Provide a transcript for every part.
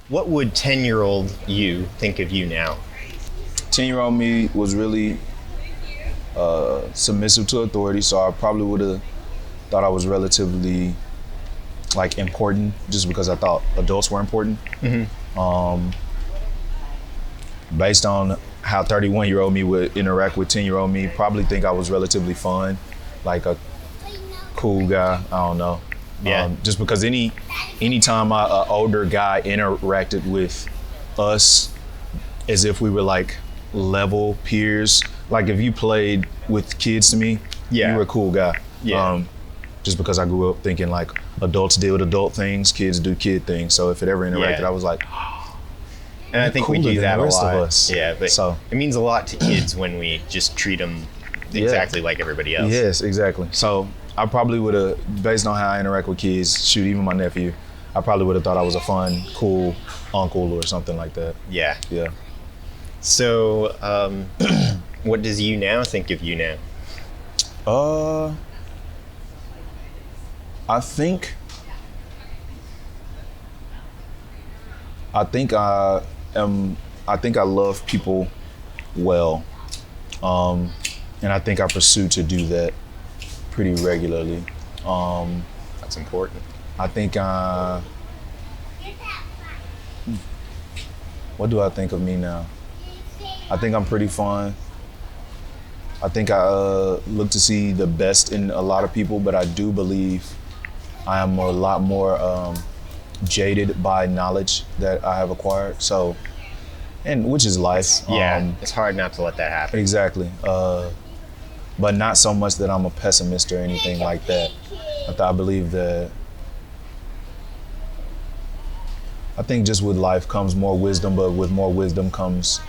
What would 10-year-old you think of you now? 10-year-old me was really submissive to authority, so I probably would have thought I was relatively like important just because I thought adults were important. Based on how 31-year-old me would interact with 10-year-old me, probably think I was relatively fun, like a cool guy. I don't know. Yeah. Just because anytime an older guy interacted with us as if we were like level peers, like if you played with kids to me, Yeah. you were a cool guy. Yeah. Just because I grew up thinking like adults deal with adult things, kids do kid things. So if it ever interacted, Yeah. I was like, And I think we cooler do than that the a rest of lot. us. Yeah, but So- it means a lot to kids when we just treat them exactly like everybody else. yes, exactly. So I probably would have, based on how I interact with kids, shoot, even my nephew, I probably would have thought I was a fun, cool uncle or something like that. Yeah. Yeah. So, what does you now think of you now? I think I love people well. And I think I pursue to do that pretty regularly. That's important. I think what do I think of me now? I think I'm pretty fun. I think I look to see the best in a lot of people, but I do believe I am a lot more jaded by knowledge that I have acquired. So, and which is life. Yeah, it's hard not to let that happen. Exactly. But not so much that I'm a pessimist or anything like that. I believe that I think just with life comes more wisdom, but with more wisdom comes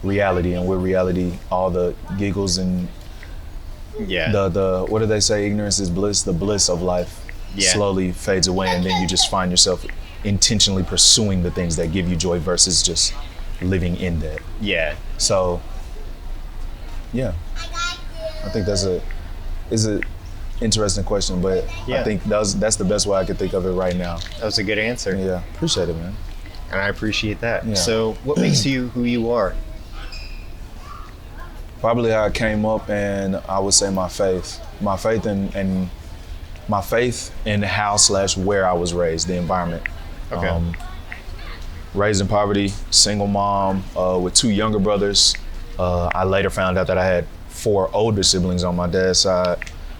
reality, and with reality, all the giggles and Yeah. the what do they say? Ignorance is bliss. The bliss of life Yeah. slowly fades away, and then you just find yourself intentionally pursuing the things that give you joy versus just living in that. Yeah. So, yeah, I think that's a interesting question, but Yeah. I think that's the best way I could think of it right now. That was a good answer. Yeah, appreciate it, man. And I appreciate that. Yeah. So, what makes you who you are? Probably how I came up, and I would say my faith and my faith in how/where I was raised, the environment. Okay. Raised in poverty, single mom with two younger brothers. I later found out that I had 4 older siblings on my dad's side.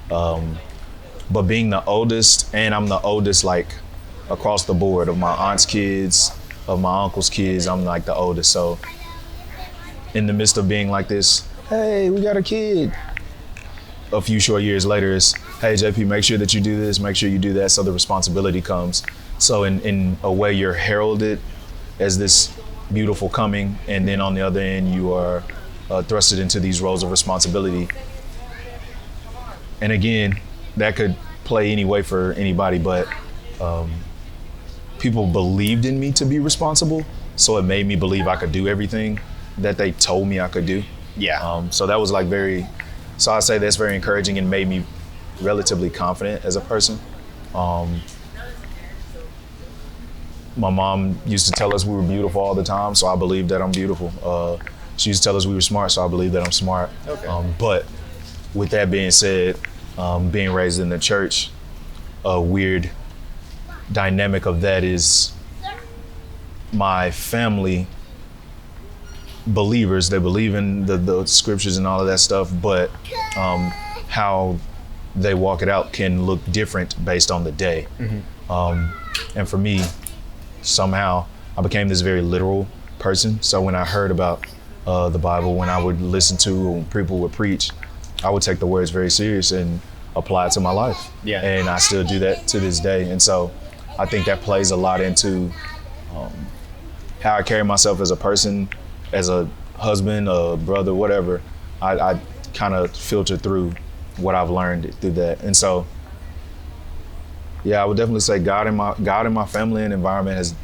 But being the oldest, and I'm the oldest like across the board of my aunt's kids, of my uncle's kids, I'm like the oldest. So in the midst of being like this, hey, we got a kid. A few short years later, it's, hey, JP, make sure that you do this, make sure you do that. So the responsibility comes. So in a way, you're heralded as this beautiful coming, and then on the other end, you are thrusted into these roles of responsibility. And again, that could play any way for anybody, but people believed in me to be responsible, so it made me believe I could do everything that they told me I could do. Yeah. So that was like so I say that's very encouraging and made me relatively confident as a person. My mom used to tell us we were beautiful all the time, so I believe that I'm beautiful. She used to tell us we were smart, so I believe that I'm smart. Okay. But with that being said, being raised in the church, a weird dynamic of that is my family believers. They believe in the scriptures and all of that stuff, but how they walk it out can look different based on the day. And for me, somehow I became this very literal person. So when I heard about the Bible, when I would listen to when people would preach, I would take the words very serious and apply it to my life. Yeah. And I still do that to this day. And so I think that plays a lot into how I carry myself as a person, as a husband, a brother, whatever. I kind of filter through what I've learned through that. And so, yeah, I would definitely say God in my family and environment has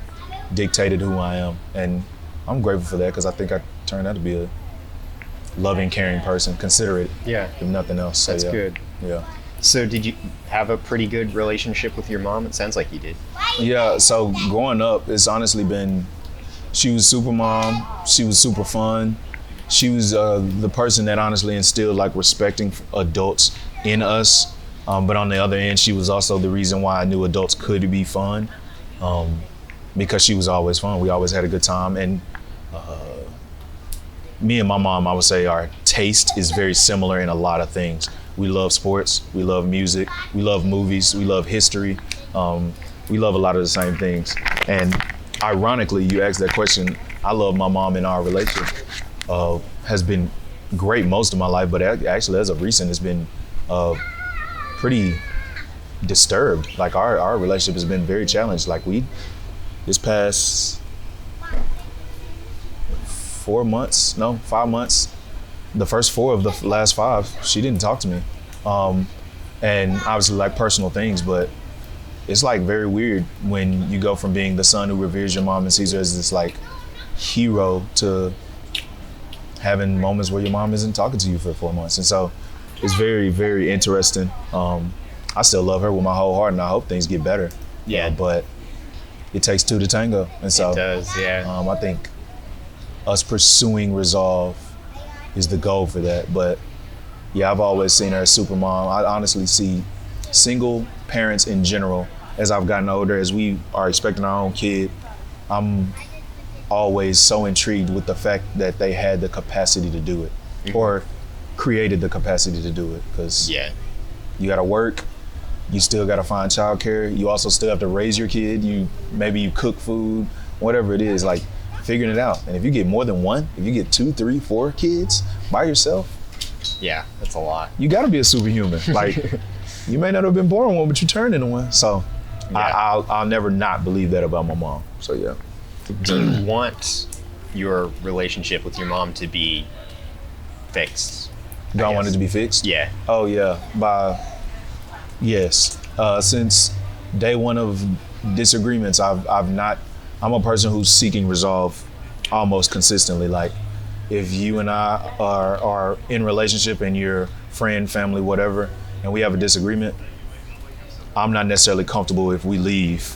dictated who I am. And I'm grateful for that, because I think I turned out to be a loving, caring person, considerate, Yeah. if nothing else. So, That's yeah. good. Yeah. So did you have a pretty good relationship with your mom? It sounds like you did. Yeah, so growing up, it's honestly been, she was super mom, she was super fun. She was the person that honestly instilled like respecting adults in us. But on the other end, she was also the reason why I knew adults could be fun, because she was always fun. We always had a good time. And me and my mom, I would say our taste is very similar in a lot of things. We love sports, we love music, we love movies, we love history. We love a lot of the same things. And ironically, you asked that question, I love my mom, and our relationship has been great most of my life, but actually as of recent, it's been pretty disturbed. Like our relationship has been very challenged. Like this past 5 months, the first 4 of the last 5, she didn't talk to me. And obviously like personal things, but it's like very weird when you go from being the son who reveres your mom and sees her as this like hero to having moments where your mom isn't talking to you for 4 months. And so it's very, very interesting. I still love her with my whole heart, and I hope things get better. Yeah. But it takes 2 to tango. And so It does, yeah. I think us pursuing resolve is the goal for that. But yeah, I've always seen her as super mom. I honestly see single parents in general, as I've gotten older, as we are expecting our own kid, I'm always so intrigued with the fact that they had the capacity to do it, or created the capacity to do it. Because Yeah. you gotta work, you still gotta find childcare, you also still have to raise your kid, maybe you cook food, whatever it is, like figuring it out. And if you get more than one, if you get 2, 3, 4 kids by yourself, Yeah, that's a lot. you gotta be a superhuman. Like, you may not have been born one, but you turned into one. So Yeah. I'll never not believe that about my mom. So yeah. Do you want your relationship with your mom to be fixed? Do I guess. want it to be fixed? Yeah. Oh yeah, yes. Since day one of disagreements, I'm a person who's seeking resolve almost consistently. Like, if you and I are in relationship and you're friend, family, whatever, and we have a disagreement, I'm not necessarily comfortable if we leave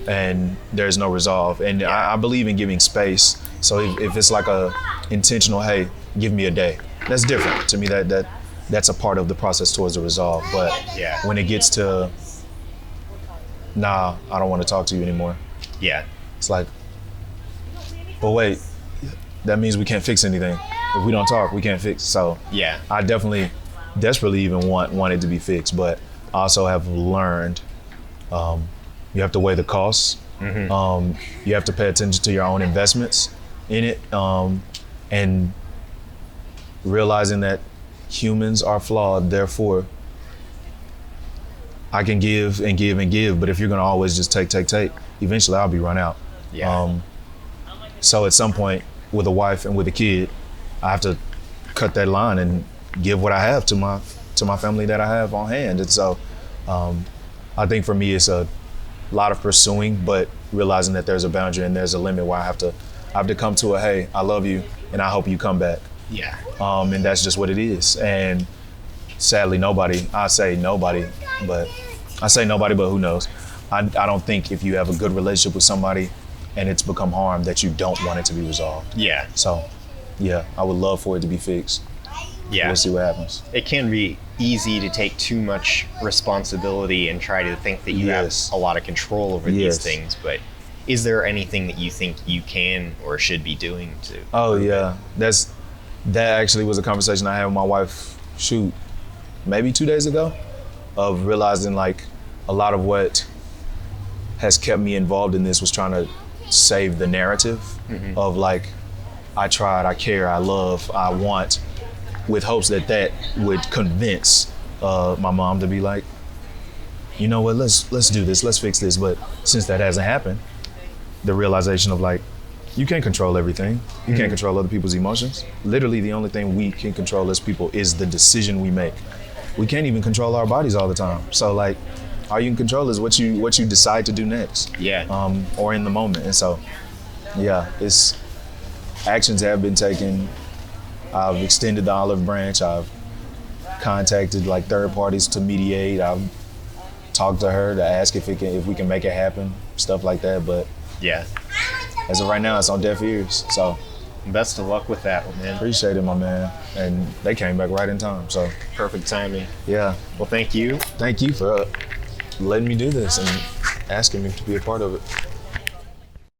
and there's no resolve. And I believe in giving space. So if it's like a intentional, hey, give me a day, that's different to me. That's a part of the process towards the resolve. But Yeah. when it gets to, nah, I don't want to talk to you anymore, Yeah. it's like, but wait, that means we can't fix anything. If we don't talk, we can't fix. So Yeah. I definitely desperately even want it to be fixed, but I also have learned you have to weigh the costs. You have to pay attention to your own investments in it, and realizing that humans are flawed. Therefore, I can give and give and give, but if you're gonna always just take, eventually I'll be run out. Yeah. So at some point, with a wife and with a kid, I have to cut that line and give what I have to my family that I have on hand. And so I think for me, it's a lot of pursuing, but realizing that there's a boundary and there's a limit where I have to come to a, hey, I love you and I hope you come back. Yeah. And that's just what it is. And sadly, I say nobody, but who knows? I don't think if you have a good relationship with somebody and it's become harm, that you don't want it to be resolved. Yeah. So yeah, I would love for it to be fixed. Yeah. We'll see what happens. It can be easy to take too much responsibility and try to think that you Yes. have a lot of control over Yes. these things, but is there anything that you think you can or should be doing to? Oh yeah, that actually was a conversation I had with my wife, maybe 2 days ago, of realizing like a lot of what has kept me involved in this was trying to save the narrative of like, I tried, I care, I love, I want, with hopes that would convince my mom to be like, you know what, let's do this, let's fix this. But since that hasn't happened, the realization of like, you can't control everything. You can't control other people's emotions. Literally, the only thing we can control as people is the decision we make. We can't even control our bodies all the time. So like, all you can control is what you decide to do next. Yeah. Or in the moment. And so, yeah, actions have been taken. I've extended the olive branch. I've contacted like third parties to mediate. I've talked to her to ask if we can make it happen, stuff like that. But Yeah. as of right now, it's on deaf ears. So Best of luck with that one, man. appreciate it, my man. And they came back right in time. So Perfect timing. yeah, Well, thank you. thank you for letting me do this and asking me to be a part of it.